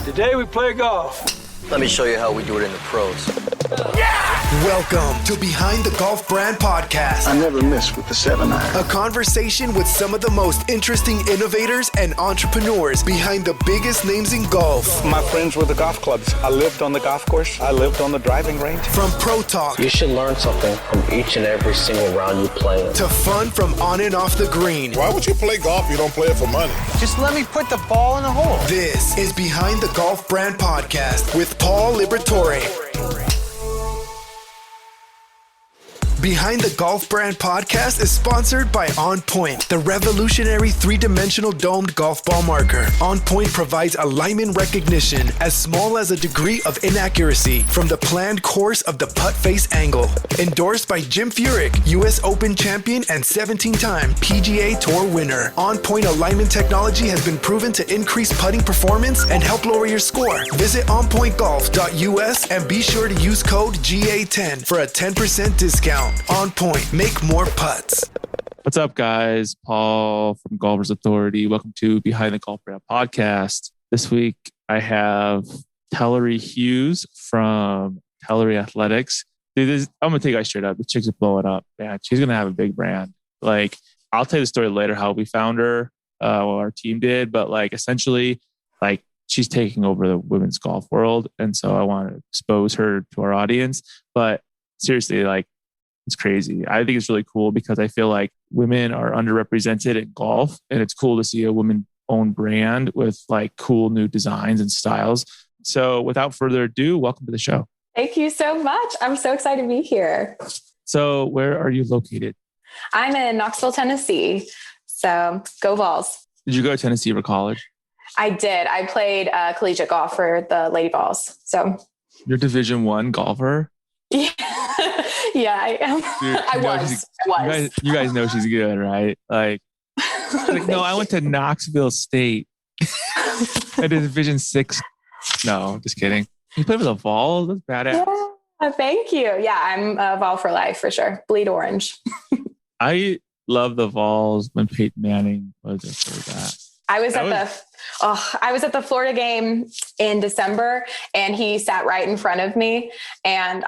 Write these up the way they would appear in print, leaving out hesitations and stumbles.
Today we play golf. Let me show you how we do it in the pros. Welcome to Behind the Golf Brand Podcast. I never miss with the 7-iron. A conversation with some of the most interesting innovators and entrepreneurs behind the biggest names in golf. My friends were the golf clubs. I lived on the golf course. I lived on the driving range. From pro talk You should learn something from each and every single round you play in. to fun from on and off the green. Why would you play golf if you don't play it for money? Just let me put the ball in the hole. This is Behind the Golf Brand Podcast with Paul Liberatore. Behind the Golf Brand Podcast is sponsored by On Point, the revolutionary three-dimensional domed golf ball marker. On Point provides alignment recognition as small as a degree of inaccuracy from the planned course of the putt face angle. Endorsed by Jim Furyk, U.S. Open champion and 17-time PGA Tour winner. On Point alignment technology has been proven to increase putting performance and help lower your score. Visit onpointgolf.us and be sure to use code GA10 for a 10% discount. On Point, make more putts. What's up, guys? Paul from Golfers Authority. Welcome to Behind the Golf Brand Podcast. This week, I have Teleri Hughes from Teleri Athletics. Dude, I'm going to take you guys straight up. The chick's blowing up, man. She's going to have a big brand. Like, I'll tell you the story later how we found her, what our team did. But, like, essentially, like, she's taking over the women's golf world. And so I want to expose her to our audience. But seriously, like, it's crazy. I think it's really cool because I feel like women are underrepresented in golf, and it's cool to see a woman-owned brand with like cool new designs and styles. So without further ado, welcome to the show. Thank you so much. I'm so excited to be here. So where are you located? I'm in Knoxville, Tennessee. So go Vols. Did you go to Tennessee for college? I did. I played collegiate golf for the Lady Vols. So You're Division I golfer? yeah, yeah, I am. Dude, I was. You guys know she's good, right? Like no, I went to Knoxville State. I did Division VI. No, just kidding. You played for the Vols? That's badass. Yeah, thank you. Yeah, I'm a Vol for life for sure. Bleed orange. I love the Vols when Peyton Manning was a quarterback. I was at the Florida game in December, and he sat right in front of me, and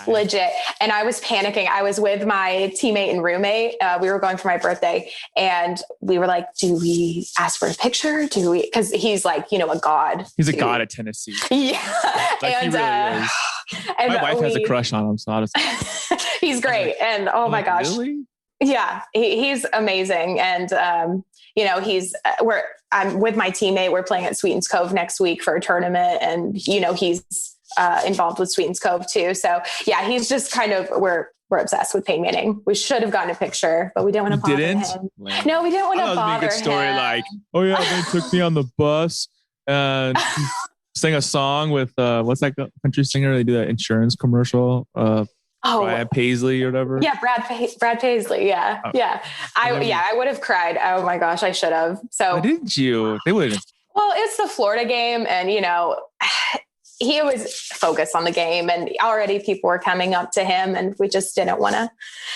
legit. And I was panicking. I was with my teammate and roommate. We were going for my birthday, and we were like, do we ask for a picture? Do we? Because he's like, a god. He's a god at Tennessee. Yeah. Like and, he really is. And my wife has a crush on him, so honestly. He's great. And oh my gosh. Really? Yeah, he's amazing. And, I'm with my teammate. We're playing at Sweetens Cove next week for a tournament. And, he's involved with Sweetens Cove too. So yeah, he's just kind of, we're obsessed with Peyton Manning. We should have gotten a picture, but we didn't want to bother him. No, we didn't want to bother him. That would be a good story. Like, oh yeah, they took me on the bus and sang a song with, what's that country singer? They do that insurance commercial. Brad Paisley or whatever. Yeah, Brad Paisley. Yeah, yeah. I would have cried. Oh my gosh, I should have. So why didn't you? They would. Well, it's the Florida game, and he was focused on the game, and already people were coming up to him, and we just didn't want to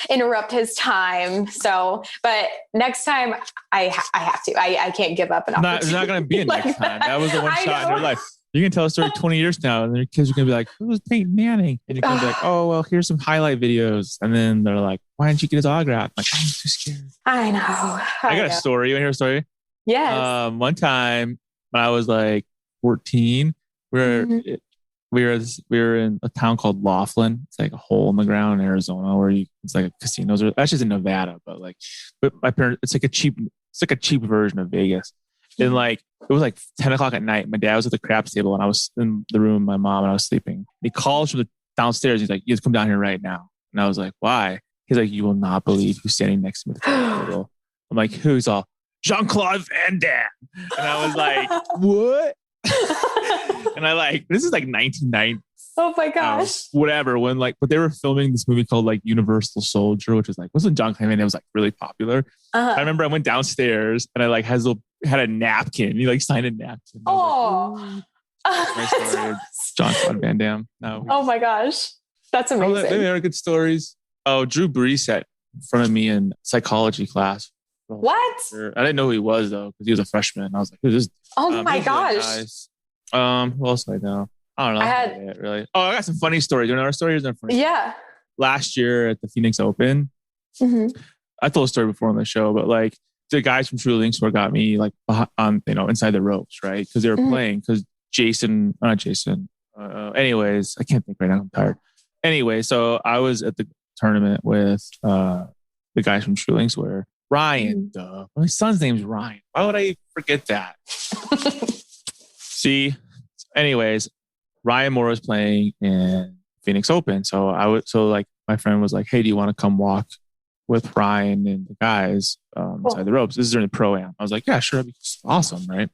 interrupt his time. So, but next time I have to. I can't give up an opportunity. It's not going to be a next time. That was the one shot in your life. You can tell a story 20 years now, and your kids are going to be like, who was Peyton Manning? And you're going to be like, oh, well, here's some highlight videos. And then they're like, why didn't you get his autograph? I'm like, I'm too scared. I know. I got a story. You want to hear a story? Yes. One time when I was like 14, we were in a town called Laughlin. It's like a hole in the ground in Arizona where it's like casinos. That's just in Nevada, but my parents, it's like a cheap version of Vegas. And like, it was like 10 o'clock at night. My dad was at the craps table and I was in the room with my mom and I was sleeping. He calls from the downstairs. He's like, you have to come down here right now. And I was like, why? He's like, you will not believe who's standing next to me at the craps table. I'm like, who's all? Jean-Claude Van Damme. And I was like, what? And this is like 1990. Oh my gosh. Whatever. But they were filming this movie called like Universal Soldier, which was like, wasn't John Cleese? It was like really popular. Uh-huh. I remember I went downstairs and I had a napkin. He signed a napkin. Oh, Jean-Claude Van Damme. No. Oh my gosh. That's amazing. They are good stories. Oh, Drew Brees sat in front of me in psychology class What? I didn't know who he was though, because he was a freshman. I was like, who's this? Oh my He was gosh. really nice. Who else do I know? I don't know. I had- That's it, really. Oh, I got some funny stories. Do you know our story? Yeah. Last year at the Phoenix Open, I told a story before on the show, but like the guys from True Links were got me like on, inside the ropes, right? Because they were playing. Because anyways, I can't think right now. I'm tired. Anyway, so I was at the tournament with the guys from True Links where Ryan, my son's name's Ryan. Why would I forget that? See, anyways, Ryan Moore was playing in Phoenix Open. So my friend was like, hey, do you want to come walk with Ryan and the guys inside the ropes? This is during the pro-am. I was like, yeah, sure. That'd be awesome. Right.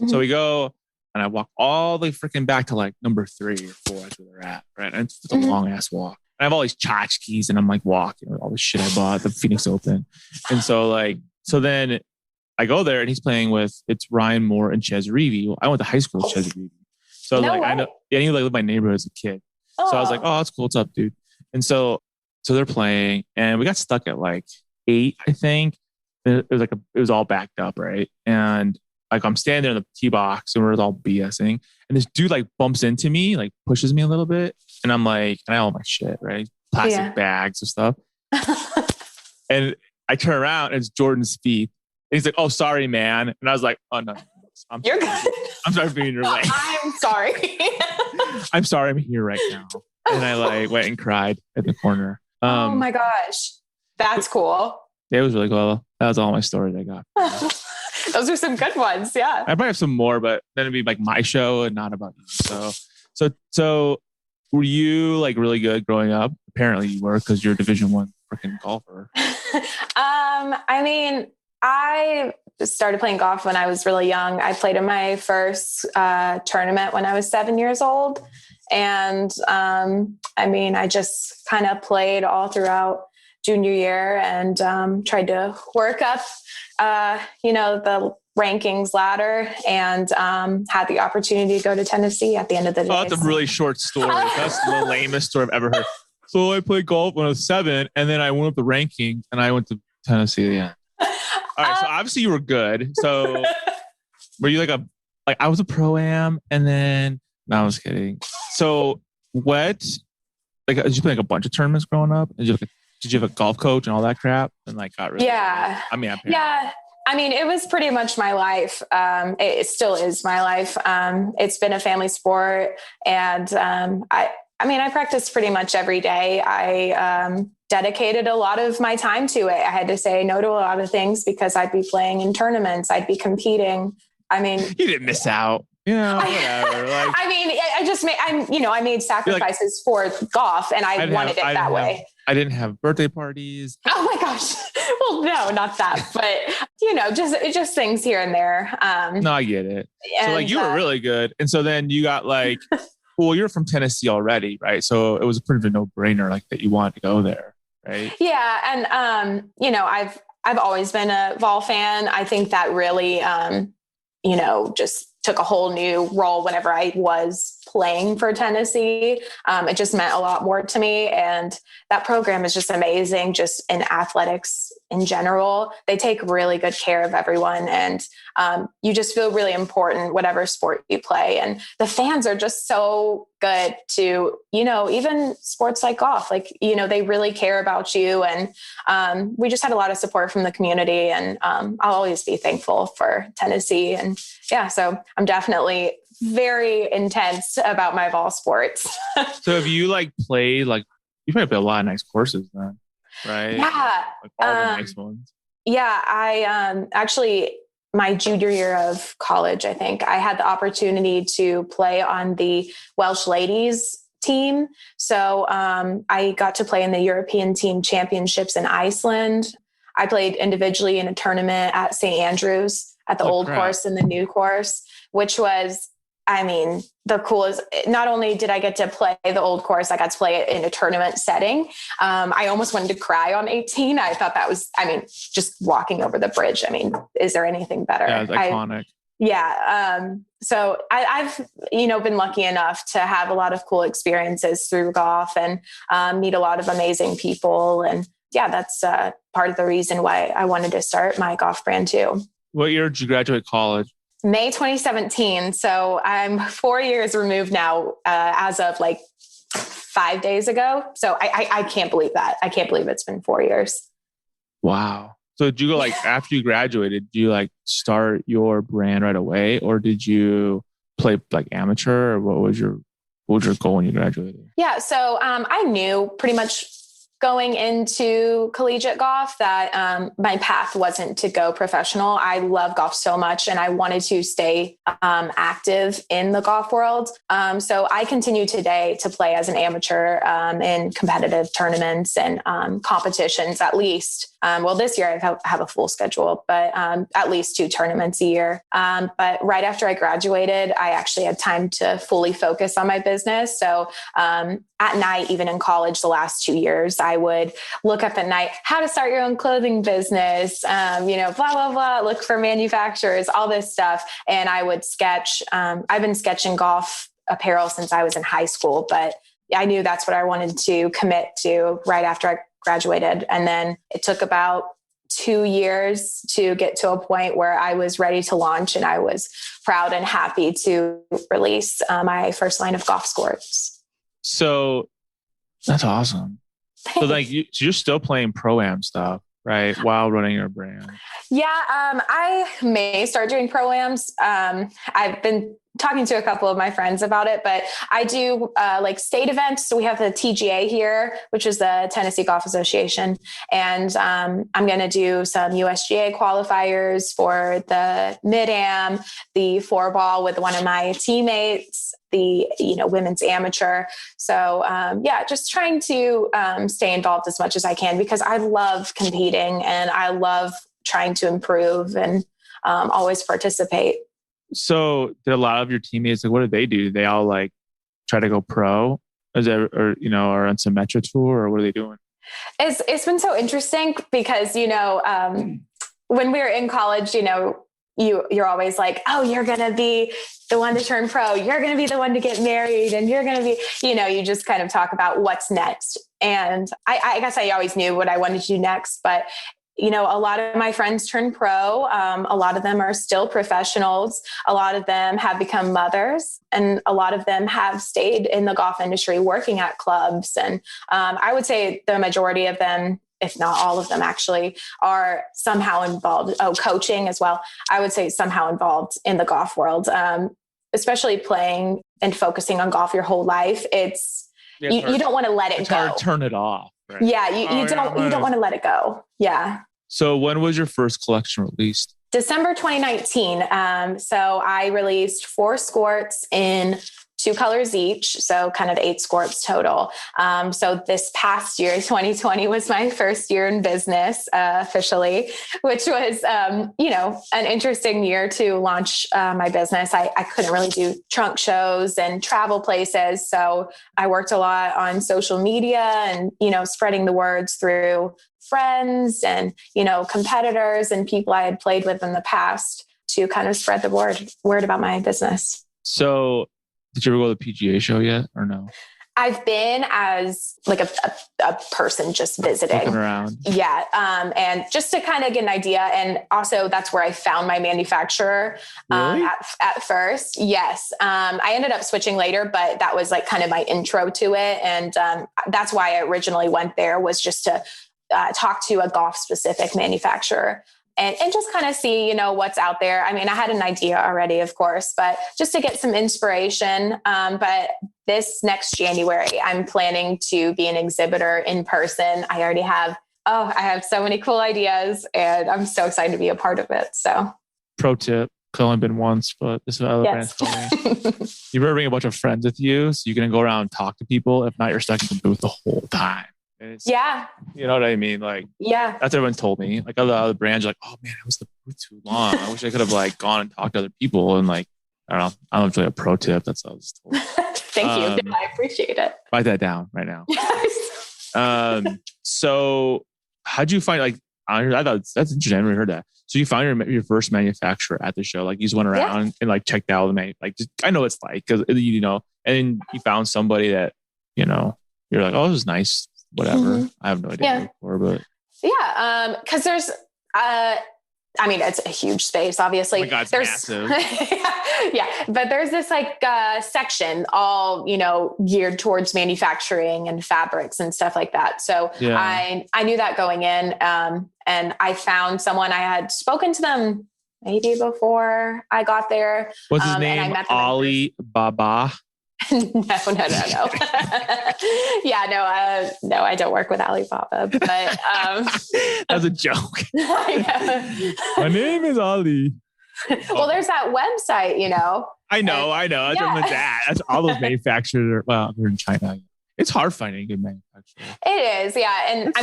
So we go and I walk all the way freaking back to like number 3 or 4. That's where they're at. Right. And it's a long ass walk. I have all these tchotchkes and I'm like walking with all the shit I bought at the Phoenix Open. And so then I go there and he's playing with, it's Ryan Moore and Ches Reavy. Well, I went to high school with Ches Reavy. So I know, he lived in my neighborhood as a kid. So I was like, oh, that's cool. What's up, dude? And so they're playing and we got stuck at like 8, I think. It was all backed up, right? And like I'm standing there in the tee box and we're all BSing. And this dude like bumps into me, like pushes me a little bit. And I'm like, and I have all my shit, right? Plastic bags and stuff. And I turn around and it's Jordan Spieth. And he's like, oh, sorry, man. And I was like, oh, no. You're good. I'm sorry for being in your way. I'm sorry. I'm sorry I'm here right now. And I like went and cried at the corner. Oh my gosh. That's cool. It was really cool. That was all my stories I got. Those are some good ones. Yeah. I probably have some more, but then it'd be like my show and not about you. So were you like really good growing up? Apparently you were, because you're a Division I freaking golfer. I mean, I started playing golf when I was really young. I played in my first tournament when I was 7 years old. And I mean, I just kind of played all throughout junior year and tried to work up, the rankings ladder and had the opportunity to go to Tennessee at the end of the day. Oh, that's a really short story. That's the lamest story I've ever heard. So I played golf when I was 7 and then I went up the rankings and I went to Tennessee at the end. All right. So obviously you were good. So were you like I was a pro-am and then, no, I was kidding. So did you play like a bunch of tournaments growing up? Did you have a golf coach and all that crap? And like got really Yeah. I mean, it was pretty much my life. It still is my life. It's been a family sport and I practice pretty much every day. I dedicated a lot of my time to it. I had to say no to a lot of things because I'd be playing in tournaments. I'd be competing. I mean, you didn't miss out. Whatever. I made sacrifices for golf and I wanted it that way. I didn't have birthday parties. Oh my gosh. Well, no, not that, but just things here and there. No, I get it. So you were really good. And so then you got like, well, you're from Tennessee already, right? So it was a pretty no-brainer like that you wanted to go there, right? Yeah. And, I've always been a Vol fan. I think that really, just took a whole new role whenever I was playing for Tennessee. It just meant a lot more to me. And that program is just amazing, just in athletics in general. They take really good care of everyone. And you just feel really important, whatever sport you play. And the fans are just so good to, even sports like golf, they really care about you. And we just had a lot of support from the community. And I'll always be thankful for Tennessee. And yeah, so I'm definitely very intense about my vol sports. So have you played, you probably play a lot of nice courses then, right? Yeah. All the nice ones. Yeah. I actually, my junior year of college, I think I had the opportunity to play on the Welsh ladies team. So I got to play in the European team championships in Iceland. I played individually in a tournament at St. Andrews at the old course and the new course, which was, the coolest. Not only did I get to play the old course, I got to play it in a tournament setting. I almost wanted to cry on 18. I thought that was, just walking over the bridge. Is there anything better? Yeah, it's iconic. So I've, been lucky enough to have a lot of cool experiences through golf and meet a lot of amazing people and yeah, that's part of the reason why I wanted to start my golf brand too. What year did you graduate college? May 2017. So I'm 4 years removed now, as of like 5 days ago. So I can't believe that. I can't believe it's been 4 years. Wow. So did you go like after you graduated, did you like start your brand right away, or did you play like amateur, or what was your goal when you graduated? Yeah. So I knew pretty much going into collegiate golf that my path wasn't to go professional. I love golf so much and I wanted to stay active in the golf world. So I continue today to play as an amateur in competitive tournaments and competitions at least. Well, this year I have a full schedule, but at least 2 tournaments a year. But right after I graduated, I actually had time to fully focus on my business. So at night, even in college, the last 2 years, I would look up at night, how to start your own clothing business, blah, blah, blah, look for manufacturers, all this stuff. And I would sketch. I've been sketching golf apparel since I was in high school, but I knew that's what I wanted to commit to right after I graduated. And then it took about 2 years to get to a point where I was ready to launch, and I was proud and happy to release my first line of golf skirts. So that's awesome. So like you're still playing pro-am stuff, right? While running your brand. Yeah. I may start doing pro-ams. I've been talking to a couple of my friends about it, but I do like state events. So we have the TGA here, which is the Tennessee Golf Association. And I'm going to do some USGA qualifiers for the mid-am, the 4-ball with one of my teammates, the women's amateur. So just trying to stay involved as much as I can, because I love competing and I love trying to improve and always participate. So did a lot of your teammates, like, what did they do? Did they all like try to go pro? Or on some Metro tour, or what are they doing? It's been so interesting because, when we were in college, you're always like, oh, you're going to be the one to turn pro. You're going to be the one to get married. And you're going to be, you just kind of talk about what's next. And I guess I always knew what I wanted to do next, but a lot of my friends turned pro. A lot of them are still professionals. A lot of them have become mothers, and a lot of them have stayed in the golf industry working at clubs. And I would say the majority of them, if not all of them actually, are somehow involved. Oh, coaching as well. I would say somehow involved in the golf world, especially playing and focusing on golf your whole life. You don't want to let it go. Hard to turn it off. Right? Yeah, you don't want to let it go. Yeah. So when was your first collection released? December 2019. So I released 4 skirts in 2 colors each. So kind of 8 skirts total. So this past year, 2020 was my first year in business officially, which was, an interesting year to launch my business. I couldn't really do trunk shows and travel places. So I worked a lot on social media and, spreading the words through friends and, competitors and people I had played with in the past to kind of spread the word about my business. So did you ever go to the PGA show yet or no? I've been as like a person just visiting. Looking around. Yeah. And just to kind of get an idea. And also that's where I found my manufacturer Really? At first. Yes. I ended up switching later, but that was like kind of my intro to it. And that's why I originally went there, was just to talk to a golf specific manufacturer. And just kind of see, what's out there. I mean, I had an idea already, of course, but just to get some inspiration. But this next January, I'm planning to be an exhibitor in person. I already have, I have so many cool ideas and I'm so excited to be a part of it. So pro tip, I've only been once, but this is what other brands told me. You better bring a bunch of friends with you so you can go around and talk to people. If not, you're stuck in the booth the whole time. Yeah. You know what I mean? Like, yeah, that's what everyone told me. Like other brands are like, oh man, it was the booth too long. I wish I could have like gone and talked to other people. And like, I don't know. I don't know if it's really a pro tip. That's what I was told. Thank you. I appreciate it. Write that down right now. So how'd you find, like, I thought that's interesting. I never heard that. So you found your first manufacturer at the show. Like you just went around and like checked out the I know it's like, cause and you found somebody that, you're like, oh, this is nice. whatever. I have no idea before, but because there's it's a huge space, obviously. Oh my God, it's there's massive. but there's this section all, geared towards manufacturing and fabrics and stuff like that. So I knew that going in. And I found someone, I had spoken to them maybe before I got there. What's his name? Ali Baba. No. No, I don't work with Alibaba, but that's a joke. I know. My name is Ali. Well, there's that website, I know. That's what it's at. That's all those manufacturers they're in China. It's hard finding a good manufacturer. It is, yeah. And it's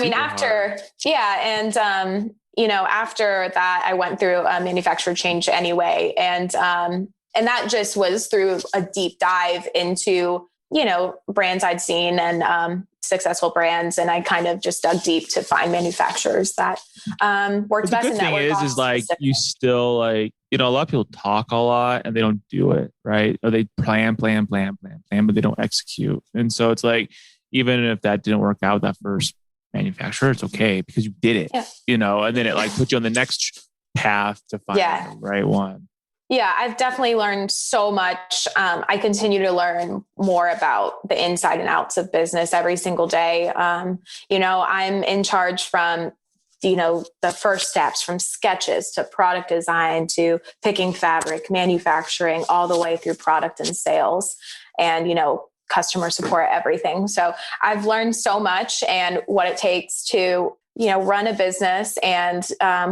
after that, I went through a manufacturer change anyway, and that just was through a deep dive into, brands I'd seen and successful brands. And I kind of just dug deep to find manufacturers that worked best. The good thing is like you still a lot of people talk a lot and they don't do it, right? Or they plan, but they don't execute. And so it's like, even if that didn't work out with that first manufacturer, it's okay because you did it, and then it like put you on the next path to find the right one. Yeah, I've definitely learned so much. I continue to learn more about the inside and outs of business every single day. I'm in charge from, the first steps, from sketches to product design to picking fabric, manufacturing, all the way through product and sales and, customer support, everything. So I've learned so much and what it takes to run a business and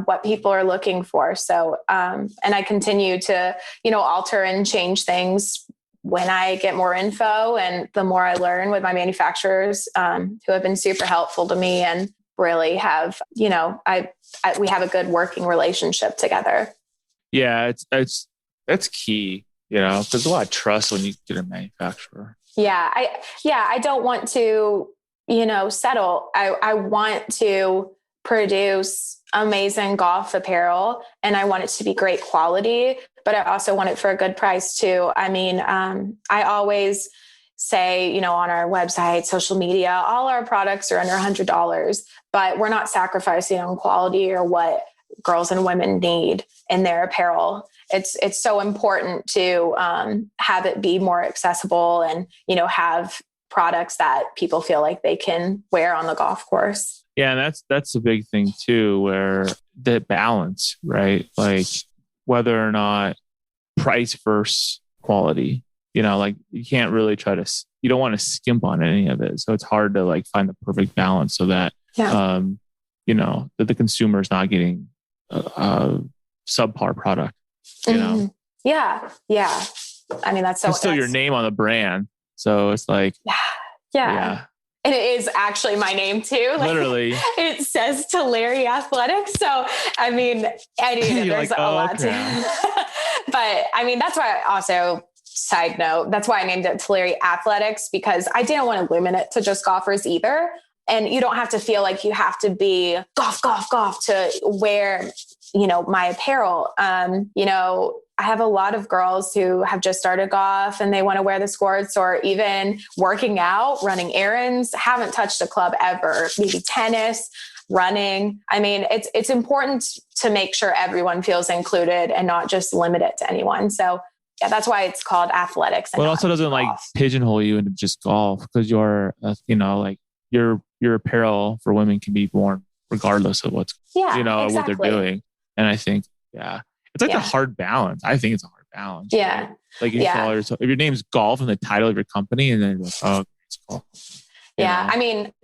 what people are looking for. So, and I continue to, alter and change things when I get more info and the more I learn with my manufacturers who have been super helpful to me and really have, we have a good working relationship together. Yeah, that's key, there's a lot of trust when you get a manufacturer. Yeah. I don't want to settle. I want to produce amazing golf apparel and I want it to be great quality, but I also want it for a good price too. I always say, on our website, social media, all our products are under $100, but we're not sacrificing on quality or what girls and women need in their apparel. It's so important to have it be more accessible and, have products that people feel like they can wear on the golf course. Yeah. And that's a big thing too, where the balance, right? Like whether or not price versus quality, like you can't really you don't want to skimp on any of it. So it's hard to like find the perfect balance so that, that the consumer is not getting a subpar product, Yeah. That's so, it's still your name on the brand. So it's like, yeah. And it is actually my name too. Literally. It says Teleri Athletics. So, there's a lot to but that's why also, side note, that's why I named it Teleri Athletics, because I didn't want to limit it to just golfers either. And you don't have to feel like you have to be golf to wear, my apparel. I have a lot of girls who have just started golf and they want to wear the skirts or even working out, running errands, haven't touched a club ever, maybe tennis, running. It's important to make sure everyone feels included and not just limit it to anyone. So yeah, that's why it's called athletics. Well, it also doesn't golf. Like pigeonhole you into just golf because you're, like your apparel for women can be worn regardless of what's, exactly. what they're doing. And I think, it's like a hard balance. I think it's a hard balance. Yeah. Right? Like you call yourself, if your name's golf and the title of your company, and then you're like, oh, it's golf. Yeah.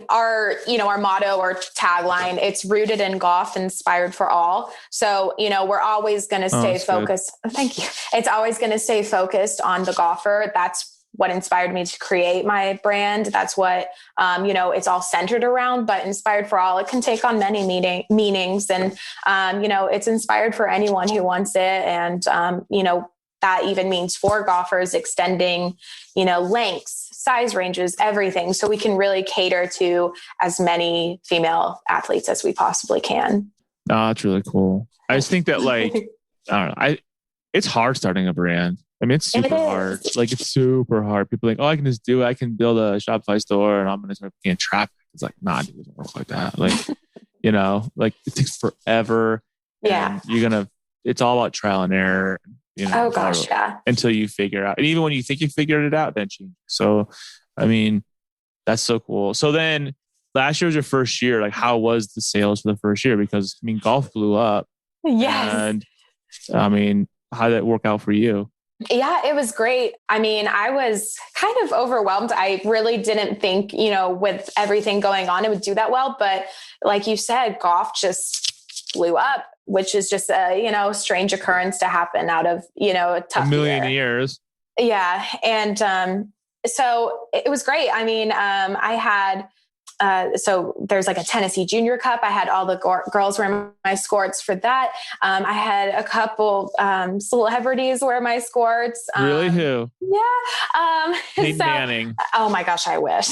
Our motto or tagline, it's rooted in golf, inspired for all. So, we're always going to stay focused. Thank you. It's always going to stay focused on the golfer. That's what inspired me to create my brand. That's what, it's all centered around, but inspired for all, it can take on many meanings and, it's inspired for anyone who wants it. And, that even means for golfers extending, lengths, size ranges, everything. So we can really cater to as many female athletes as we possibly can. Oh, that's really cool. I just think that I don't know, it's hard starting a brand. It's super hard. Like it's super hard. People are like, oh, I can just do it. I can build a Shopify store and I'm going to start getting traffic. It's like, nah, dude, it doesn't work like that. Like, you know, like it takes forever. Yeah. And it's all about trial and error. You know, Oh gosh, yeah. Until you figure out, and even when you think you figured it out, then change. So, I mean, that's so cool. So then last year was your first year. Like, how was the sales for the first year? Because I mean, golf blew up. Yes. And I mean, how did that work out for you? Yeah, it was great. I mean, I was kind of overwhelmed. I really didn't think, you know, with everything going on, it would do that well. But like you said, golf just blew up, which is just a, you know, strange occurrence to happen out of, you know, a tough a million year. years. Yeah. And so it was great. I mean, I had, so there's like a Tennessee Junior Cup. I had all the girls wear my skorts for that. I had a couple celebrities wear my skorts. Really? Who? Yeah. Peyton Manning. Oh my gosh, I wish.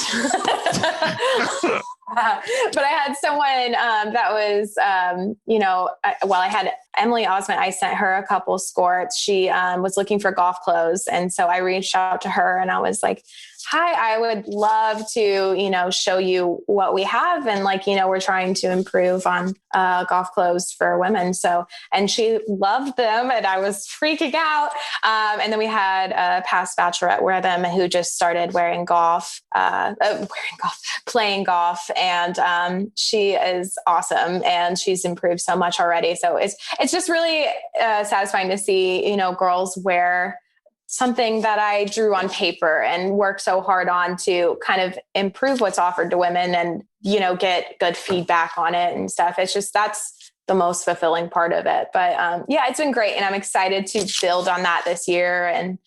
But I had someone that was, you know, I had Emily Osment. I sent her a couple skorts. She was looking for golf clothes. And so I reached out to her and I was like, hi, I would love to, you know, show you what we have. And like, you know, we're trying to improve on golf clothes for women. So, and she loved them and I was freaking out. And then we had a past bachelorette wear them who just started playing golf. And she is awesome and she's improved so much already. So it's just really satisfying to see, you know, girls wear something that I drew on paper and worked so hard on to kind of improve what's offered to women and, you know, get good feedback on it and stuff. It's just, that's the most fulfilling part of it. But yeah, it's been great. And I'm excited to build on that this year and,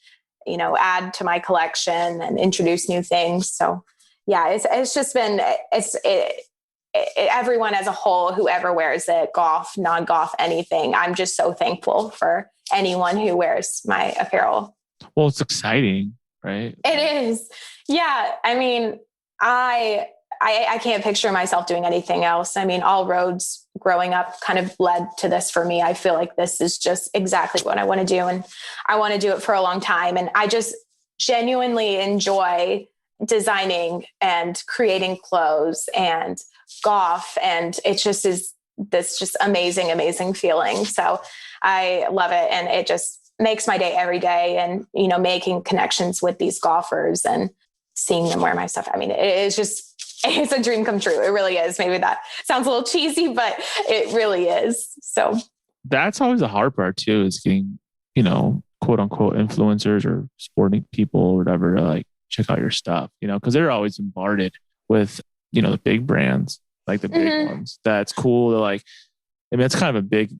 you know, add to my collection and introduce new things. So yeah, it's just been, everyone as a whole, whoever wears it, golf, non-golf, anything. I'm just so thankful for anyone who wears my apparel. Well, it's exciting, right? It is. Yeah. I mean, I can't picture myself doing anything else. I mean, all roads growing up kind of led to this for me. I feel like this is just exactly what I want to do. And I want to do it for a long time. And I just genuinely enjoy designing and creating clothes and golf. And it just is this just amazing, amazing feeling. So I love it. And it just makes my day every day. And, you know, making connections with these golfers and seeing them wear my stuff. I mean, it's a dream come true. It really is. Maybe that sounds a little cheesy, but it really is. So that's always the hard part too, is getting, you know, quote unquote influencers or sporting people or whatever to like check out your stuff, you know, because they're always bombarded with, you know, the big brands, like the big ones. That's cool to like, I mean,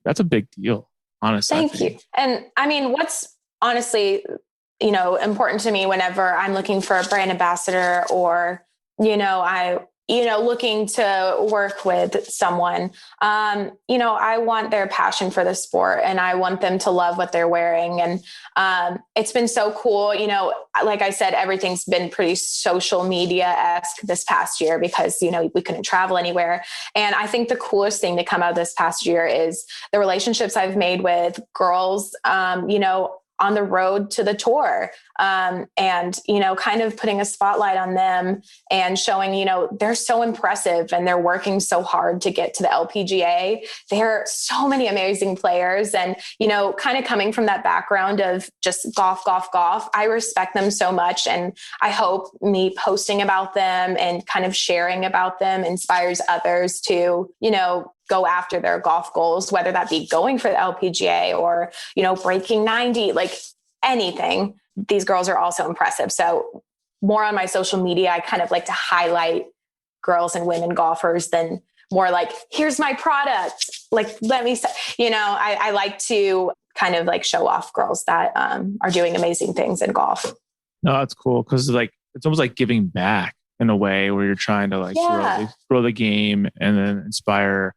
that's a big deal, honestly. Thank you. And I mean, what's honestly, you know, important to me whenever I'm looking for a brand ambassador or, looking to work with someone, I want their passion for the sport and I want them to love what they're wearing. And it's been so cool. You know, like I said, everything's been pretty social media-esque this past year because, you know, we couldn't travel anywhere. And I think the coolest thing to come out of this past year is the relationships I've made with girls, on the road to the tour, and, kind of putting a spotlight on them and showing, they're so impressive and they're working so hard to get to the LPGA. There are so many amazing players and, kind of coming from that background of just golf, I respect them so much. And I hope me posting about them and kind of sharing about them inspires others to, go after their golf goals, whether that be going for the LPGA or, breaking 90, like anything. These girls are also impressive. So more on my social media, I kind of like to highlight girls and women golfers than more like, here's my product. Like, let me say, I like to kind of like show off girls that are doing amazing things in golf. No, that's cool. Cause like, it's almost like giving back in a way where you're trying to like grow the game and then inspire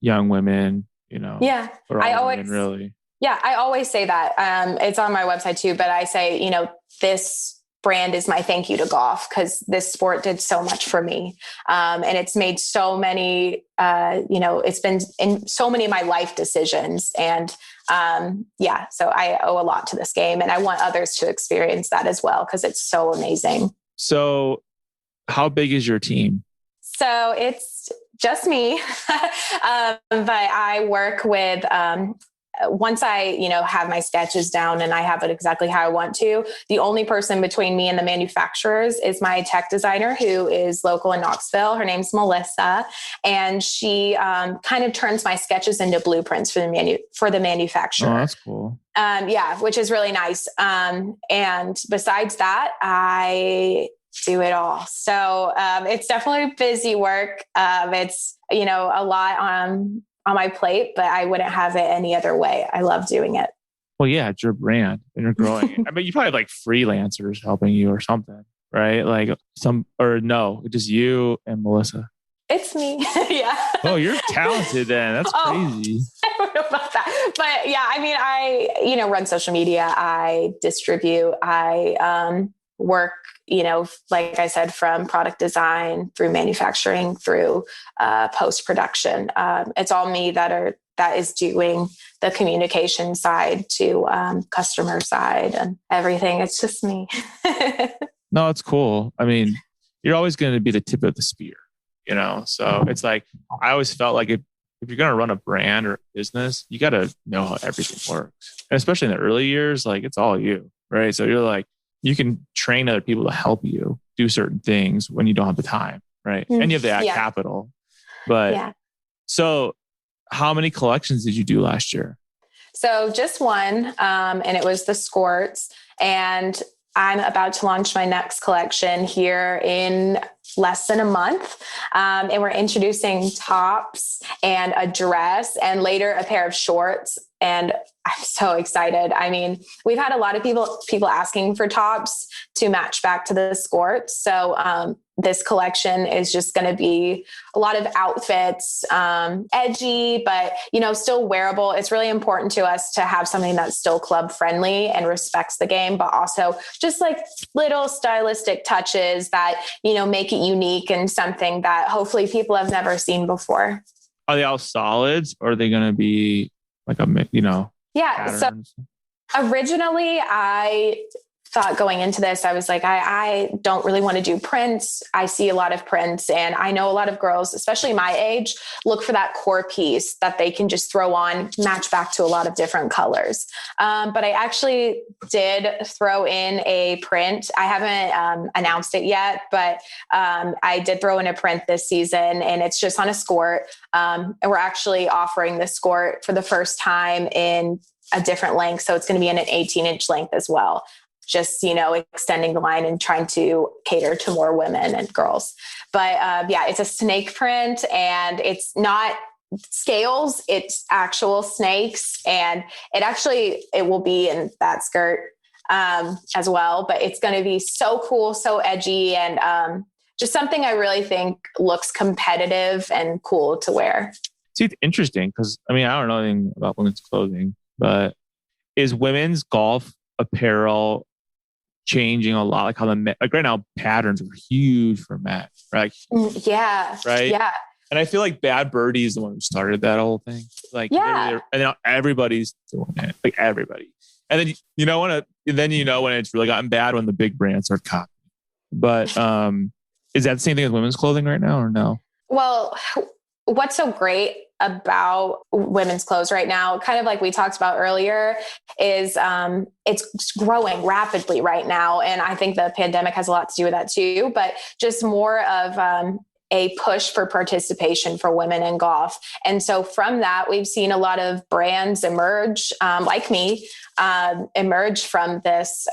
young women, Yeah. I always say that. It's on my website too, but I say, this brand is my thank you to golf because this sport did so much for me. And it's made so many, it's been in so many of my life decisions. And so I owe a lot to this game and I want others to experience that as well because it's so amazing. So how big is your team? So it's just me. But I work with, once I, have my sketches down and I have it exactly how I want to, the only person between me and the manufacturers is my tech designer, who is local in Knoxville. Her name's Melissa. And she kind of turns my sketches into blueprints for the manufacturer. Oh, that's cool. Which is really nice. And besides that, I do it all. So it's definitely busy work. It's, a lot on my plate, but I wouldn't have it any other way. I love doing it. Well, yeah, it's your brand and you're growing. I mean, you probably have like freelancers helping you or something, right? Like just you and Melissa. It's me. Yeah. Oh, you're talented then. That's crazy. I don't know about that. But yeah, I mean, I, run social media. I distribute. I work, like I said, from product design through manufacturing through post-production. It's all me that is doing the communication side to customer side and everything. It's just me. No, it's cool. I mean, you're always going to be the tip of the spear, So it's like, I always felt like if you're going to run a brand or a business, you got to know how everything works. And especially in the early years, like it's all you, right? So you're like, you can train other people to help you do certain things when you don't have the time, right? And you have the capital. But so how many collections did you do last year? So just one, and it was the skirts. And I'm about to launch my next collection here in less than a month. And we're introducing tops and a dress and later a pair of shorts. And I'm so excited. I mean, we've had a lot of people asking for tops to match back to the skirts. So this collection is just going to be a lot of outfits, edgy, but, still wearable. It's really important to us to have something that's still club friendly and respects the game, but also just like little stylistic touches that, make it unique and something that hopefully people have never seen before. Are they all solids or are they going to be like Yeah. patterns? So originally I thought going into this, I was like, I don't really want to do prints. I see a lot of prints and I know a lot of girls, especially my age, look for that core piece that they can just throw on, match back to a lot of different colors. But I actually did throw in a print. I haven't announced it yet, but I did throw in a print this season and it's just on a skirt. And we're actually offering the skirt for the first time in a different length. So it's going to be in an 18-inch length as well. Just, extending the line and trying to cater to more women and girls. But it's a snake print and it's not scales, it's actual snakes. And it will be in that skirt as well. But it's going to be so cool, so edgy, and just something I really think looks competitive and cool to wear. See, it's interesting because, I don't know anything about women's clothing, but is women's golf apparel changing a lot? Like how like right now patterns are huge for men, right? Yeah. Right. Yeah. And I feel like Bad Birdie is the one who started that whole thing. Like, and now everybody's doing it. Like everybody. And then when it's really gotten bad when the big brands start copying. But is that the same thing with women's clothing right now or no? Well, what's so great about women's clothes right now, kind of like we talked about earlier, is it's growing rapidly right now. And I think the pandemic has a lot to do with that too, but just more of a push for participation for women in golf. And so from that, we've seen a lot of brands emerge, like me, emerge from this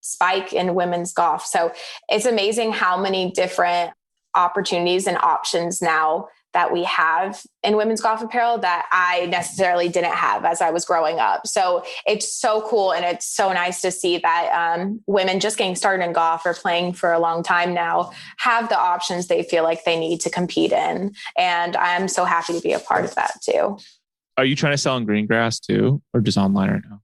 spike in women's golf. So it's amazing how many different opportunities and options now that we have in women's golf apparel that I necessarily didn't have as I was growing up. So it's so cool. And it's so nice to see that women just getting started in golf or playing for a long time now have the options they feel like they need to compete in. And I'm so happy to be a part of that too. Are you trying to sell in green grass too, or just online right now?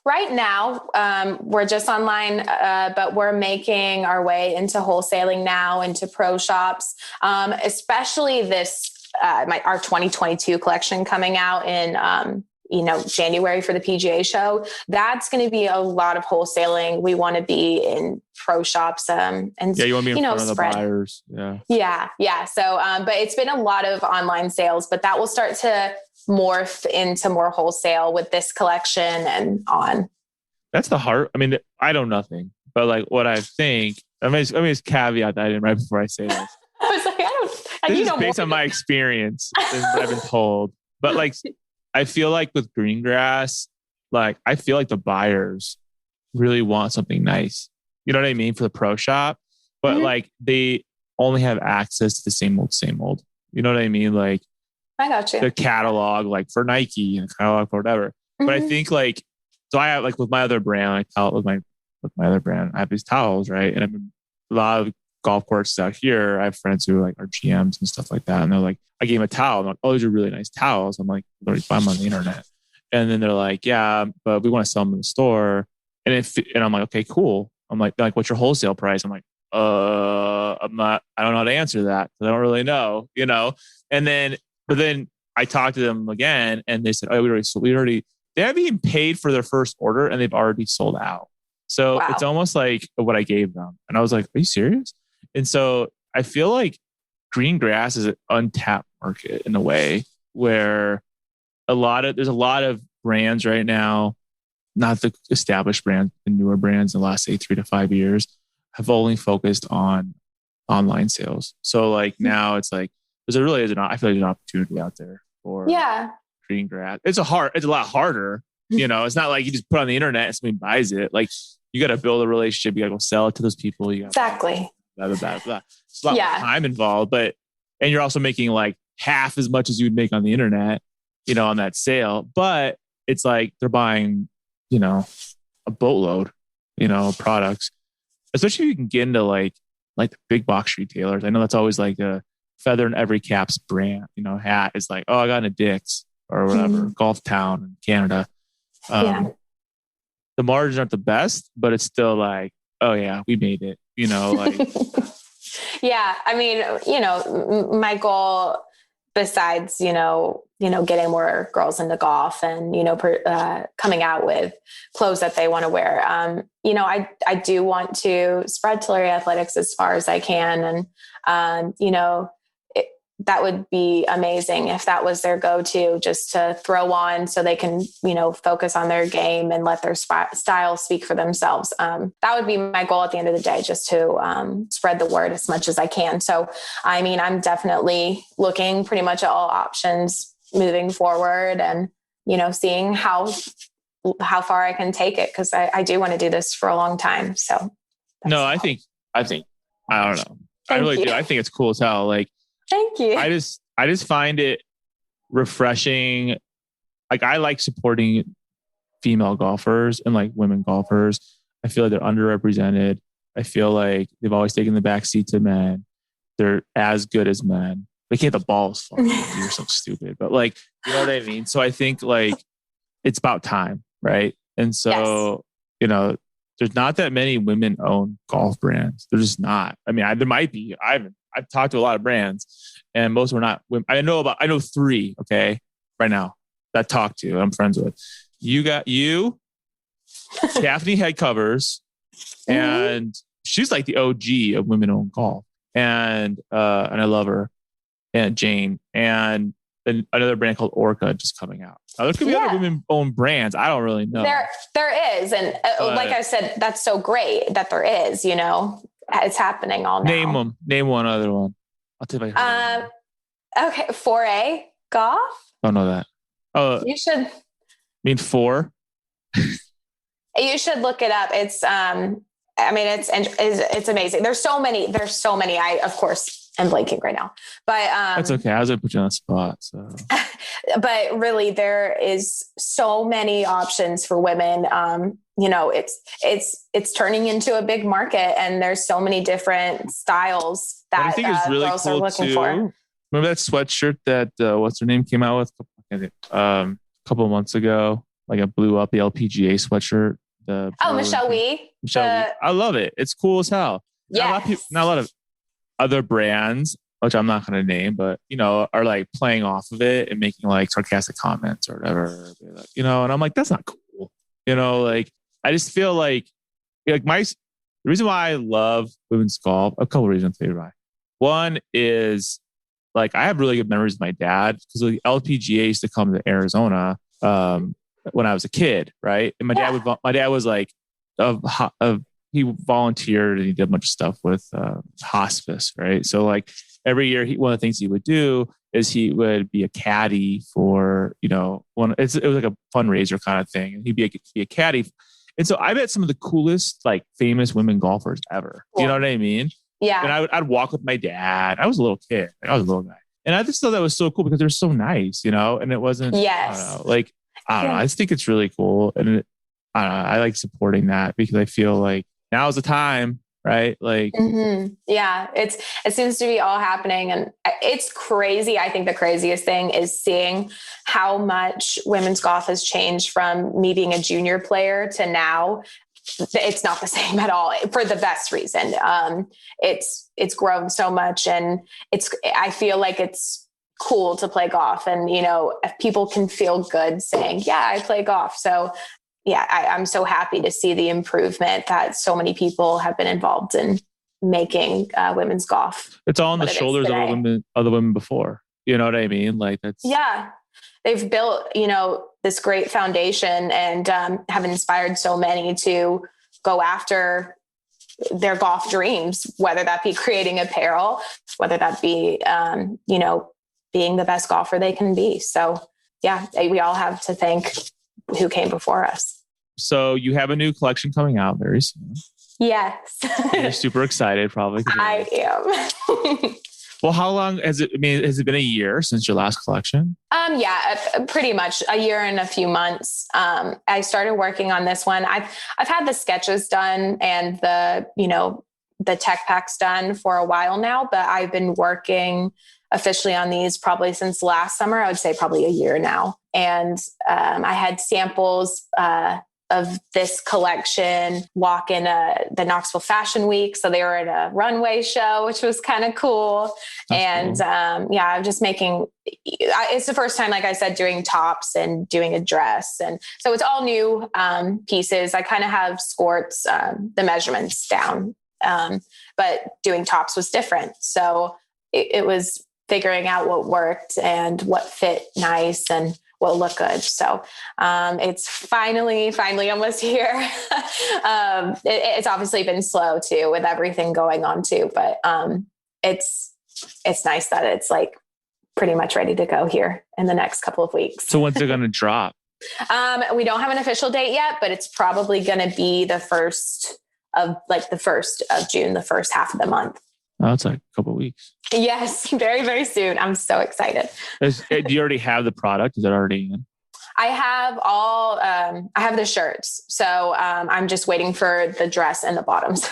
Right now, we're just online, but we're making our way into wholesaling now, into pro shops, especially this, our 2022 collection coming out in January for the PGA show, that's going to be a lot of wholesaling. We want to be in pro shops, and you want to be in front of the spread. buyers. Yeah. So, but it's been a lot of online sales, but that will start to morph into more wholesale with this collection and on. That's the heart. I mean, I know nothing, but like what I think, let me just caveat that in right before I say this. I was like, This is based on my experience and what I've been told. But like, I feel like with green grass, like I feel like the buyers really want something nice. You know what I mean? For the pro shop. But like they only have access to the same old. You know what I mean? Like I got you. The catalog, like for Nike and the catalog for whatever. But I think like, so I have like with my other brand, with my other brand, I have these towels, right? And I've been a lot of golf courses out here. I have friends who are like our GMs and stuff like that. And they're like, I gave them a towel. I'm like, oh, these are really nice towels. I'm like, I already find them on the internet. And then they're like, yeah, but we want to sell them in the store. And I'm like, okay, cool. I'm like, what's your wholesale price? I'm like, I don't know how to answer that. I don't really know, but then I talked to them again and they said, oh, they haven't even paid for their first order and they've already sold out. So It's almost like what I gave them. And I was like, are you serious? And so I feel like green grass is an untapped market in a way where there's a lot of brands right now, not the established brands, the newer brands in the last, say, 3 to 5 years have only focused on online sales. So like now it's like, I feel like there's an opportunity out there for green grass. It's a lot harder. It's not like you just put it on the internet and somebody buys it. Like you got to build a relationship. You got to go sell it to those people. Exactly. Blah, blah, blah, blah. It's a lot more time involved, and you're also making like half as much as you would make on the internet, on that sale. But it's like they're buying, a boatload, products, especially if you can get into like the big box retailers. I know that's always like a feather in every cap's brand, hat is like, oh, I got a Dick's or whatever, Golf Town in Canada. The margins aren't the best, but it's still like, oh yeah, we made it, like. Yeah. I mean, my goal besides, getting more girls into golf and, coming out with clothes that they want to wear. I do want to spread Teleri Athletics as far as I can. And, that would be amazing if that was their go-to, just to throw on so they can, focus on their game and let their style speak for themselves. That would be my goal at the end of the day, just to spread the word as much as I can. So, I mean, I'm definitely looking pretty much at all options moving forward and, seeing how far I can take it. Cause I do want to do this for a long time. So. No, I think, I don't know. I really do. I think it's cool as hell. Like, thank you. I just find it refreshing. Like I like supporting female golfers and like women golfers. I feel like they're underrepresented. I feel like they've always taken the backseat to men. They're as good as men. They can't hit the balls. You're so stupid. But like, you know what I mean? So I think like it's about time, right? And so, there's not that many women-owned golf brands. There's just not. I mean, there might be. I've talked to a lot of brands, and most were not women. I know 3, okay, right now that I talk to. I'm friends with. You got Daphne Head Covers, and she's like the OG of women-owned golf, and I love her, and Jane, and then another brand called Orca just coming out. Now, there could be other women-owned brands. I don't really know. There is, and like I said, that's so great that there is. It's happening all now. Name them. Name one other one. I'll tell you. Okay, 4A golf. Don't know that. Oh, you should. Mean 4. You should look it up. It's it's amazing. There's so many. I of course am blanking right now, but that's okay. I was gonna put you on the spot. So, but really, there is so many options for women. It's turning into a big market, and there's so many different styles that I think is really girls cool are looking too. for. Remember that sweatshirt that what's her name came out with a couple of months ago? Like it blew up, the LPGA sweatshirt. Michelle Wee. I love it. It's cool as hell. Yeah. Not a lot of other brands which I'm not going to name, but, are like playing off of it and making like sarcastic comments or whatever, and I'm like, that's not cool. Like, I just feel like the reason why I love women's golf, a couple of reasons. Why. One is like, I have really good memories of my dad because the LPGA used to come to Arizona when I was a kid. Right. And my dad was like, he volunteered and he did a bunch of stuff with hospice. Right. So like every year, one of the things he would do is he would be a caddy for, it was like a fundraiser kind of thing. And he'd be a caddy. And so I met some of the coolest, like famous women golfers ever. Cool. You know what I mean? Yeah. And I'd walk with my dad. I was a little kid. I was a little guy. And I just thought that was so cool because they're so nice, and it wasn't, yes. I don't know. I just think it's really cool. And I like supporting that because I feel like now's the time, right? Like, yeah, it seems to be all happening and it's crazy. I think the craziest thing is seeing how much women's golf has changed from me being a junior player to now. It's not the same at all for the best reason. It's grown so much and I feel like it's cool to play golf and, if people can feel good saying, yeah, I play golf. So yeah, I'm so happy to see the improvement that so many people have been involved in making women's golf. It's all on the shoulders of the women before. You know what I mean? Like that's they've built this great foundation and have inspired so many to go after their golf dreams, whether that be creating apparel, whether that be being the best golfer they can be. So yeah, we all have to thank who came before us. So you have a new collection coming out very soon. Yes. You're super excited probably. I am. Well, how long has it been a year since your last collection? Pretty much a year and a few months. I started working on this one. I've had the sketches done and the tech packs done for a while now, but I've been working officially on these probably since last summer. I would say probably a year now. And I had samples of this collection walk in the Knoxville Fashion Week. So they were at a runway show, which was kind of cool. That's cool. I'm just it's the first time, like I said, doing tops and doing a dress. And so it's all new pieces. I kind of have scorts, the measurements down, but doing tops was different. So it was figuring out what worked and what fit nice and what looked good. So it's finally almost here. It's obviously been slow too with everything going on too, but it's nice that it's like pretty much ready to go here in the next couple of weeks. So when's it going to drop? We don't have an official date yet, but it's probably going to be the 1st of June, the first half of the month. Oh, it's like a couple of weeks. Yes, very, very soon. I'm so excited. Do you already have the product? Is it already in? I have I have the shirts. So I'm just waiting for the dress and the bottoms.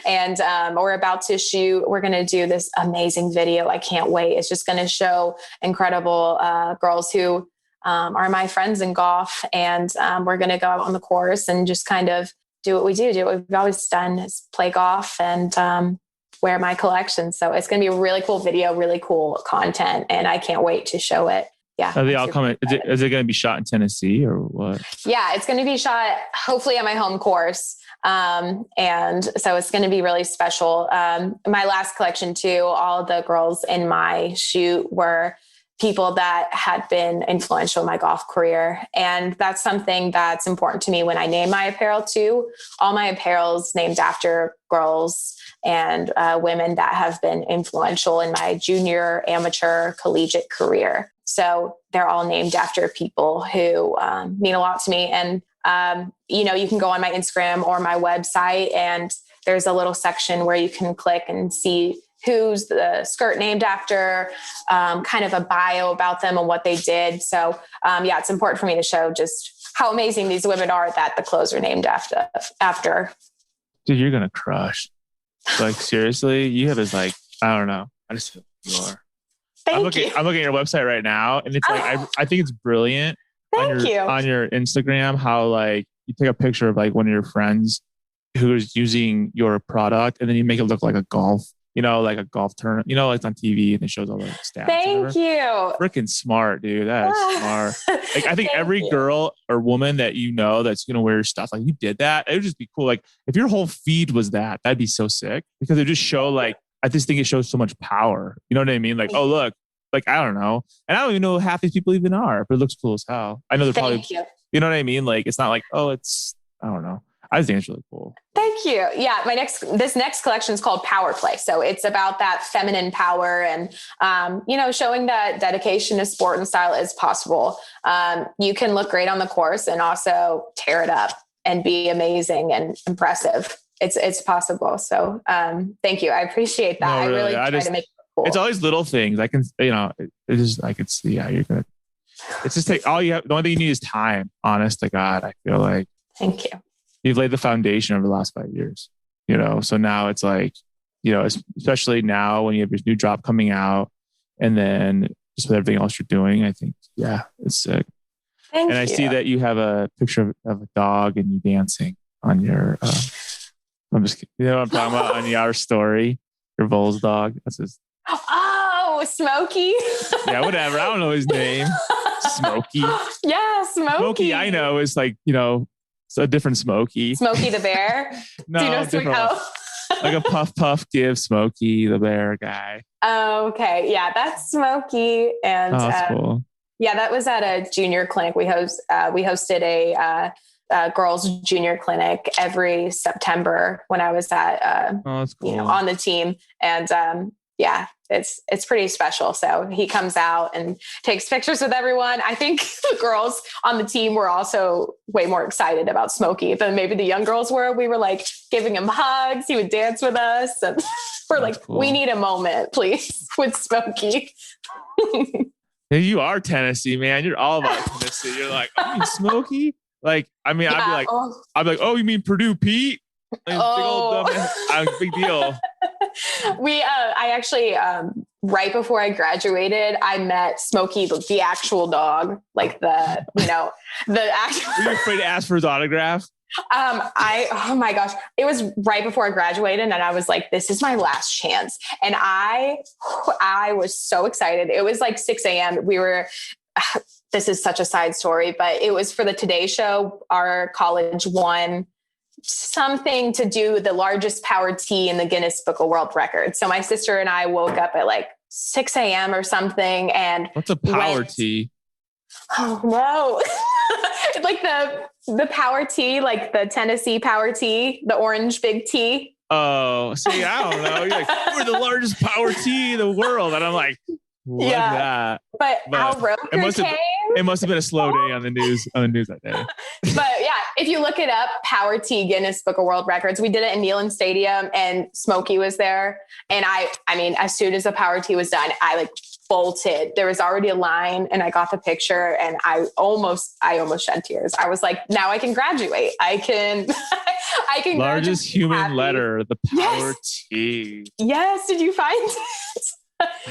And we're about to shoot. We're going to do this amazing video. I can't wait. It's just going to show incredible girls who are my friends in golf. And we're going to go out on the course and just kind of do what we do what we've always done is play golf and wear my collection. So it's going to be a really cool video, really cool content. And I can't wait to show it. Yeah. Are they all coming? Is it going to be shot in Tennessee or what? Yeah, it's going to be shot hopefully at my home course. And so it's going to be really special. My last collection too, all the girls in my shoot were people that had been influential in my golf career. And that's something that's important to me when I name my apparel too. All my apparel's named after girls and women that have been influential in my junior, amateur, collegiate career. So they're all named after people who mean a lot to me. And, you can go on my Instagram or my website and there's a little section where you can click and see who's the skirt named after, kind of a bio about them and what they did. So it's important for me to show just how amazing these women are that the clothes are named after. Dude, you're going to crush. Like, seriously, you have this, like, I don't know. I just feel you are. I'm looking at your website right now, and it's like, I think it's brilliant. Thank you. On your Instagram, how like you take a picture of like one of your friends who's using your product, and then you make it look like a golf like a golf tournament, like on TV and it shows all the stats. Thank you. Freaking smart, dude. That is smart. Like, I think every girl or woman that that's going to wear your stuff, like you did that, it would just be cool. Like if your whole feed was that'd be so sick because it just show like, I just think it shows so much power. You know what I mean? Like, oh, look, like, I don't know. And I don't even know who half these people even are, but it looks cool as hell. I know they're probably, you know what I mean? Like, it's not like, oh, I don't know. I just think it's really cool. Thank you. Yeah. This next collection is called Power Play. So it's about that feminine power and, showing that dedication to sport and style is possible. You can look great on the course and also tear it up and be amazing and impressive. It's possible. So, thank you. I appreciate that. No, really, I really try to make it cool. It's all these little things. I can, I could see how you're going to, it's just the only thing you need is time. Honest to God. I feel like. Thank you. You've laid the foundation over the last 5 years, so now it's like, especially now when you have your new drop coming out and then just with everything else you're doing, I think, yeah, it's sick. Thank you. I see that you have a picture of a dog and you dancing on your, I'm just kidding. You know what I'm talking about on your story, your Vols dog. That's his. Oh, Smokey. Yeah, whatever. I don't know his name. Smokey. Yeah, Smokey. Smokey, I know is like, it's a different Smokey. Smokey the bear? No, do you know Smokey? Like a Puff give Smokey the bear guy. Oh, okay. Yeah, that's Smokey. And that's cool. Yeah, that was at a junior clinic. We hosted a girls junior clinic every September when I was at that's cool. On the team. And yeah, it's pretty special. So he comes out and takes pictures with everyone. I think the girls on the team were also way more excited about Smokey than maybe the young girls were. We were like giving him hugs. He would dance with us. And we're That's like, cool. We need a moment, please, with Smokey. You are Tennessee, man. You're all about Tennessee. You're like, oh, you mean Smokey? Like, I mean, Yeah, I'd be like, oh, you mean Purdue Pete? Like, big deal. I actually, right before I graduated, I met Smokey, the actual dog, like the actual. Were you afraid to ask for his autograph? Oh my gosh, it was right before I graduated and I was like, this is my last chance. And I was so excited. It was like 6 a.m. This is such a side story, but it was for the Today Show. Our college won something to do with the largest power tee in the Guinness Book of World Records. So my sister and I woke up at like 6 a.m. or something. And what's a power tee? Oh no. Like the power tee, like the Tennessee power tee, the orange big tee. Oh, see, I don't know. You're like, we're the largest power tee in the world. And I'm like, what's that? But Al Roker came. It must have been a slow day on the news that day. But yeah, if you look it up, Power Tee Guinness Book of World Records, we did it in Neyland Stadium and Smokey was there. And I mean, as soon as the Power Tee was done, I like bolted. There was already a line and I got the picture and I almost shed tears. I was like, now I can graduate. I can largest human letter, the Power Tee. Yes. Did you find it?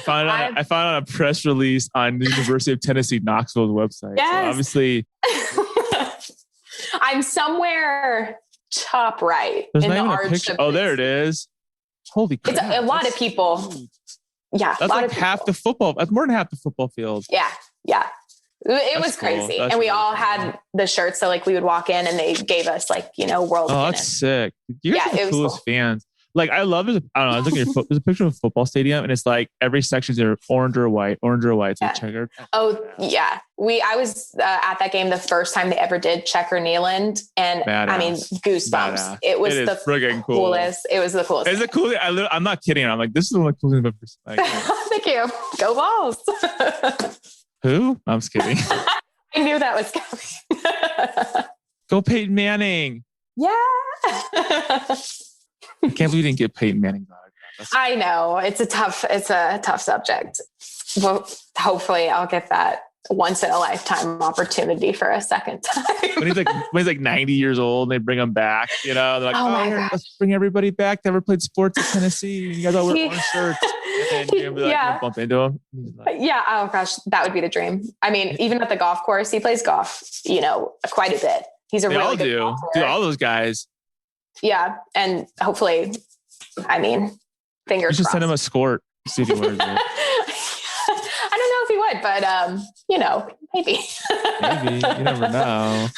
I found it on a press release on the University of Tennessee Knoxville's website. Yes. So obviously, I'm somewhere top right there's in not the even a arch. picture. Oh, there it is. Holy crap! It's a lot of people. Yeah, that's like half the football. That's more than half the football field. Yeah. It was crazy, and we all had the shirts. So like we would walk in, and they gave us like world. Oh, that's sick! You guys are the coolest cool. fans. Like I love it. I don't know. I was looking at there's a picture of a football stadium, and it's like every section's either orange or white. It's like checkered. Oh yeah, I was at that game the first time they ever did checker Neyland, and Badass. I mean goosebumps. Badass. It was the friggin' cool. coolest. It was the coolest. It's the coolest. I'm not kidding. I'm like, this is the one coolest I've ever seen. Like, Thank you. Go Vols. Who? I'm just kidding. I knew that was coming. Go Peyton Manning. Yeah. I can't believe we didn't get Peyton Manning's autograph. I know it's a tough subject. Well, hopefully I'll get that once in a lifetime opportunity for a second time. when he's like 90 years old, and they bring him back. They're like, let's bring everybody back that ever played sports at Tennessee. You guys all wear orange shirts. And then you're gonna be like, bump into him. Like, yeah. Oh gosh, that would be the dream. I mean, even at the golf course, he plays golf. Quite a bit. He's a they really all good do. golfer. Dude, all those guys. Yeah. And hopefully, I mean, Fingers You should crossed. send him a skirt. See if he wears it. I don't know if he would, but maybe. Maybe. You never know.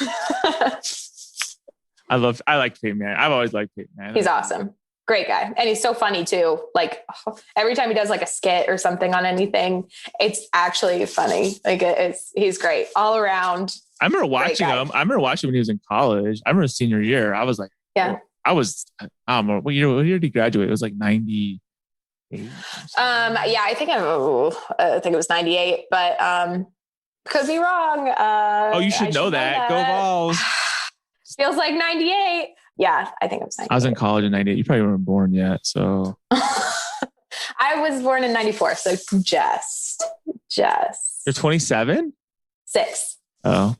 I like Peyton Manning. I've always liked Peyton Manning. He's awesome. Great guy. And he's so funny too. Like every time he does like a skit or something on anything, it's actually funny. Like he's great all around. I remember watching him. I remember watching when he was in college. I remember his senior year. I was like, yeah. I don't know. What year did he graduate? It was like 98. Yeah, I think it was 98, but could be wrong. You should know that. Go Vols. Feels like 98. Yeah, I think it was 98. I was in college in 98. You probably weren't born yet, so. I was born in 94, so just. You're 27? 6. Oh.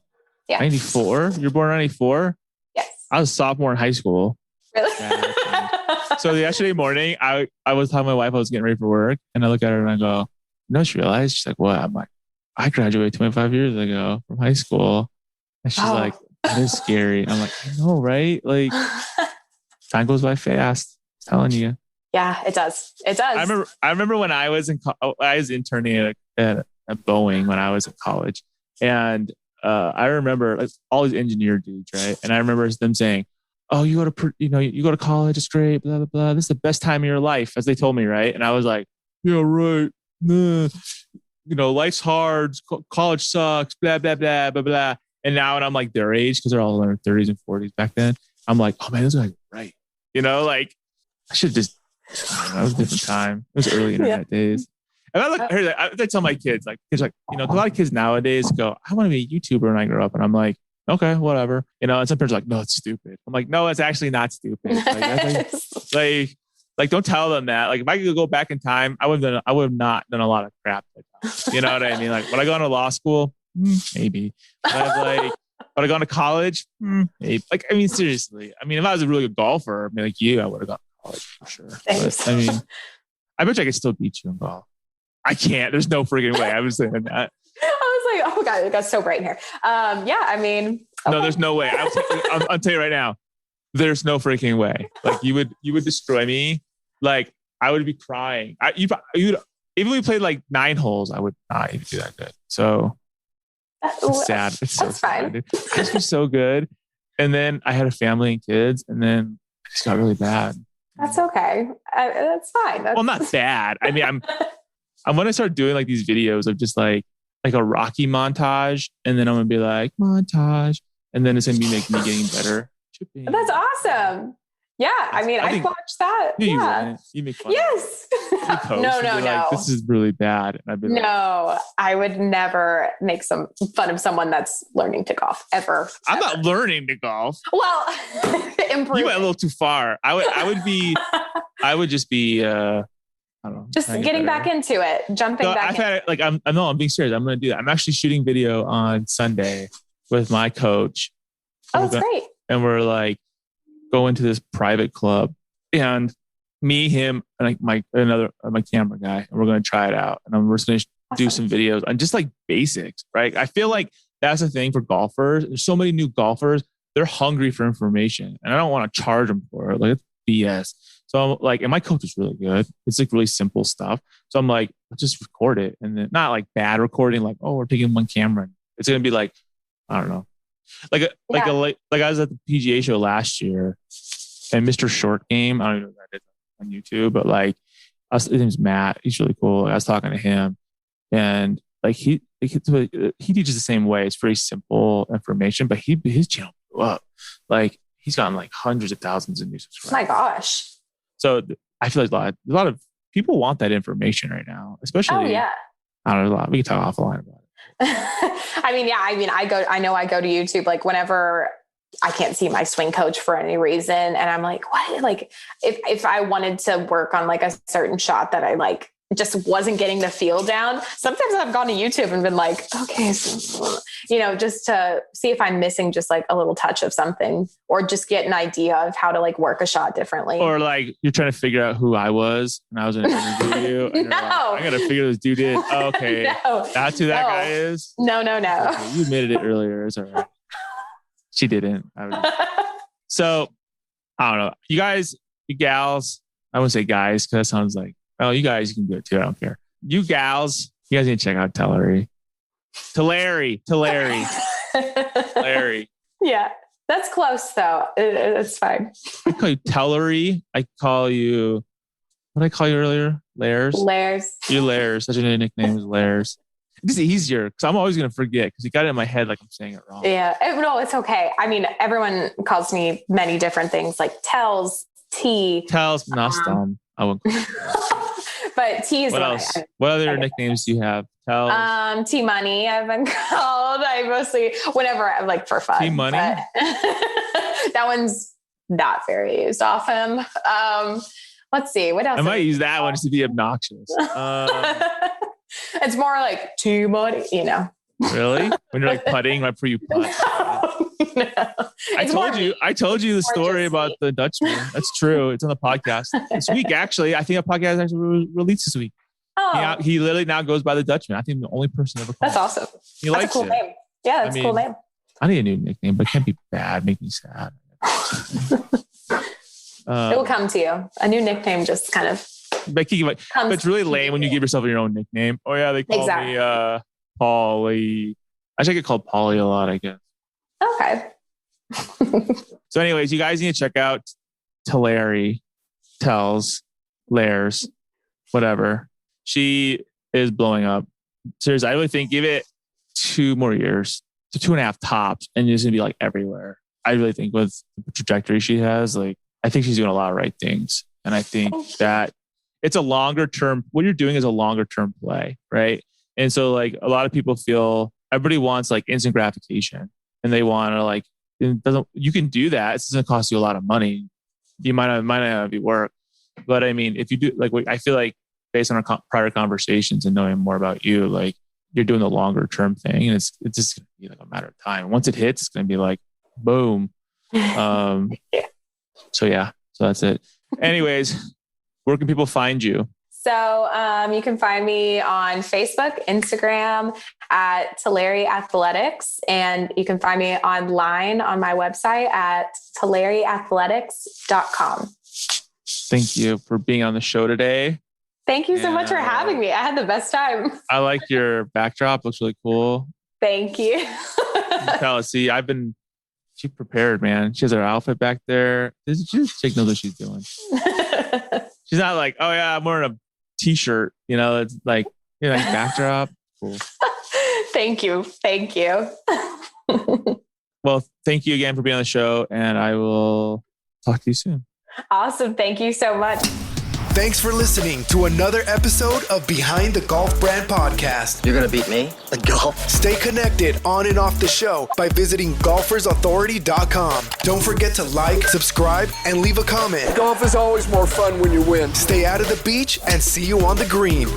Yeah. 94? You're born in 94? Yes. I was a sophomore in high school. Really? Yeah, so yesterday morning, I was telling my wife I was getting ready for work, and I look at her and I go, "You know, she realized?" She's like, "What?" I'm like, "I graduated 25 years ago from high school." And she's like, "That is scary." I'm like, "I know, right? Like, time goes by fast. I'm telling you." Yeah, it does. It does. I remember when I was I was interning at Boeing when I was in college, and I remember like, all these engineer dudes, right? And I remember them saying, "Oh, you go to college, it's great, blah, blah, blah. This is the best time of your life," as they told me, right? And I was like, "Yeah, right. Nah. Life's hard. College sucks, blah, blah, blah, blah, blah." And now when I'm like their age, because they're all in their 30s and 40s back then, I'm like, "Oh man, those guys are right." Like I should just, that was a different time. It was early internet days. And I tell my kids, like, a lot of kids nowadays go, "I want to be a YouTuber when I grow up." And I'm like, "Okay, whatever." And some parents are like, "No, it's stupid." I'm like, "No, it's actually not stupid." Like, don't tell them that. Like, if I could go back in time, I would have not done a lot of crap like that. You know what I mean? Like, would I go to law school? Maybe. Would I gone to college? Maybe. Like, I mean, seriously. I mean, if I was a really good golfer, like you, I would have gone to college for sure. But, I mean, I bet you I could still beat you in golf. I can't. There's no freaking way. I was saying that. I was like, "Oh God, it got so bright in here." Yeah, I mean, okay. No, there's no way. I'll tell you right now, there's no freaking way. Like you would destroy me. Like I would be crying. Even if we played like 9 holes, I would not even do that good. So it's sad. It's so sad. It just was so good. And then I had a family and kids, and then it just got really bad. That's okay. That's fine. Well, not bad. I mean, I'm going to start doing like these videos of just like a Rocky montage, and then I'm going to be like montage, and then it's going to be like me getting better. That's awesome. Yeah, I mean, I've watched that. Yeah, you make fun. Yes. No. Like, this is really bad. And I'd be like, no, I would never make some fun of someone that's learning to golf ever. I'm not learning to golf. Well, improve. You went a little too far. I would just be. I don't know, just getting back into it, jumping back. I'm being serious. I'm going to do that. I'm actually shooting video on Sunday with my coach. Oh, that's great. And we're like going to this private club, and me, him, and like my camera guy, and we're going to try it out. And we're just going to do some videos on just like basics, right? I feel like that's the thing for golfers. There's so many new golfers. They're hungry for information, and I don't want to charge them for it. Like, it's BS. So I'm like, and my coach is really good. It's like really simple stuff. So I'm like, let's just record it. And then not like bad recording, like, oh, we're taking one camera. It's going to be like, I don't know. Like I was at the PGA show last year, and Mr. Short Game, I don't know what that is on YouTube, but like, his name's Matt. He's really cool. I was talking to him, and like he teaches the same way. It's very simple information, but his channel blew up. Like, he's gotten like hundreds of thousands of new subscribers. My gosh. So I feel like a lot of people want that information right now, especially. Oh yeah. I don't know, a lot. We can talk offline about it. I know I go to YouTube like whenever I can't see my swing coach for any reason, and I'm like, what? Like, if I wanted to work on like a certain shot that I like just wasn't getting the feel down, sometimes I've gone to YouTube and been like, okay, so, just to see if I'm missing just like a little touch of something, or just get an idea of how to like work a shot differently. Or like you're trying to figure out who I was and I was in an interview you. And No. Like, I got to figure this dude in. Oh, okay. No. That's who that guy is. No. Okay, you admitted it earlier. It's all right. She didn't. So I don't know. You guys, you gals, I won't say guys because that sounds like, oh, you guys can do it too. I don't care. You gals, you guys need to check out Teleri. Teleri. Yeah, that's close though. It's fine. I call you Teleri. I call you, what did I call you earlier? Lairs. You're Lairs. Such a new nickname is Lairs. It's easier because I'm always going to forget because you got it in my head like I'm saying it wrong. Yeah. No, it's okay. I mean, everyone calls me many different things like Tells, T. Tells, not dumb. I wouldn't. But T is what else? What other nicknames do you have? Tells. T Money. I've been called. I mostly whenever I'm like for fun. T Money. That one's not very used often. Let's see. What else? I might use that one just to be obnoxious. It's more like T Money, you know. Really? When you're like putting right before you putt. No. I told you the story about the Dutchman. That's true. It's on the podcast this week. Actually, I think a podcast actually released this week. Oh, he literally now goes by the Dutchman. I think I'm the only person ever called. That's awesome. He that's likes a cool it. name. Yeah, that's a cool name. I need a new nickname, but it can't be bad. Make me sad. It will come to you. A new nickname just kind of. But it's really lame when you give yourself your own nickname. Oh yeah, they call me Paulie. I should get called Paulie a lot, I guess. Okay. So anyways, you guys need to check out Teleri, Tells, Lairs, whatever. She is blowing up. Seriously, I really think give it 2 more years to 2.5 tops and you're just gonna be like everywhere. I really think with the trajectory she has, like I think she's doing a lot of right things. And I think that it's a longer term, what you're doing is a longer term play, right? And so like a lot of people feel everybody wants like instant gratification and they want to like, you can do that. It's going to cost you a lot of money. You might not be work, but I mean, if you do like, I feel like based on our prior conversations and knowing more about you, like you're doing the longer term thing and it's just going to be like a matter of time. Once it hits, it's going to be like, boom. So that's it. Anyways, where can people find you? So you can find me on Facebook, Instagram at Teleri Athletics, and you can find me online on my website at teleriathletics.com. Thank you for being on the show today. Thank you so much for having me. I had the best time. I like your backdrop. Looks really cool. Thank you. See, she prepared, man. She has her outfit back there. She knows what she's doing. She's not like, oh yeah, I'm wearing a t-shirt. You know, it's like, backdrop. Cool. Thank you. Well, thank you again for being on the show, and I will talk to you soon. Awesome. Thank you so much. Thanks for listening to another episode of Behind the Golf Brand Podcast. You're going to beat me at golf? Stay connected on and off the show by visiting golfersauthority.com. Don't forget to like, subscribe, and leave a comment. Golf is always more fun when you win. Stay out of the beach and see you on the green.